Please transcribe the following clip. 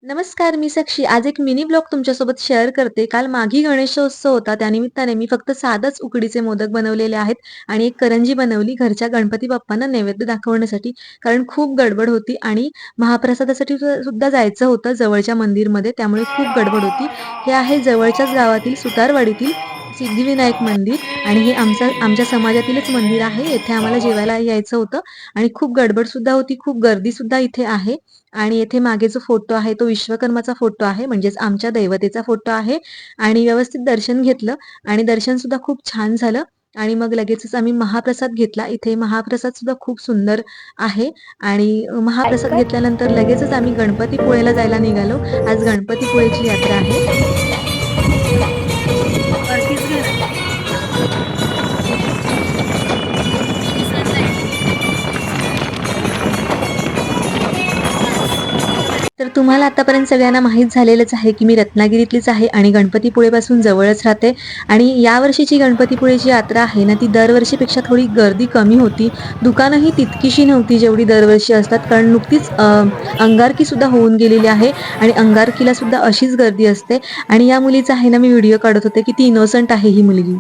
नमस्कार, मी साक्षी. आज एक मिनी ब्लॉग तुमच्यासोबत शेअर करते. काल माघी गणेशोत्सव होता. त्यानिमित्ताने मी फक्त साधंच उकडीचे मोदक बनवलेले आहेत आणि एक करंजी बनवली घरच्या गणपती बाप्पांना नैवेद्य दाखवण्यासाठी. कारण खूप गडबड होती आणि महाप्रसादासाठी सुद्धा जायचं होतं जवळच्या मंदिरमध्ये, त्यामुळे खूप गडबड होती. हे आहे जवळच्याच गावातील सुतारवाडीतील सिद्धिविनायक मंदिर आणि हे आमच्या समाजातीलच मंदिर आहे. येथे आम्हाला जेवायला यायचं होतं आणि खूप गडबड सुद्धा होती, खूप गर्दी सुद्धा इथे आहे. आणि येथे मागे जो फोटो आहे तो विश्वकर्माचा फोटो आहे, म्हणजेच आमच्या दैवतेचा फोटो आहे. आणि व्यवस्थित दर्शन घेतलं आणि दर्शन सुद्धा खूप छान झालं. आणि मग लगेचच आम्ही महाप्रसाद घेतला. इथे महाप्रसाद सुद्धा खूप सुंदर आहे. आणि महाप्रसाद घेतल्यानंतर लगेचच आम्ही गणपतीपुळेला जायला निघालो. आज गणपतीपुळेची यात्रा आहे. तर तुम्हाला आतापर्यंत सगळ्यांना माहीत झालेलंच आहे की मी रत्नागिरीतलीच आहे आणि गणपतीपुळेपासून जवळच राहते. आणि यावर्षीची गणपतीपुळेची यात्रा आहे ना, ती दरवर्षीपेक्षा थोडी गर्दी कमी होती. दुकानंही तितकीशी नव्हती जेवढी दरवर्षी असतात, कारण नुकतीच अंगारकी सुद्धा होऊन गेलेली आहे आणि अंगारकीला सुद्धा अशीच गर्दी असते. आणि या मुलीचा आहे ना, मी व्हिडिओ काढत होते, किती इनोसंट आहे ही मुलगी.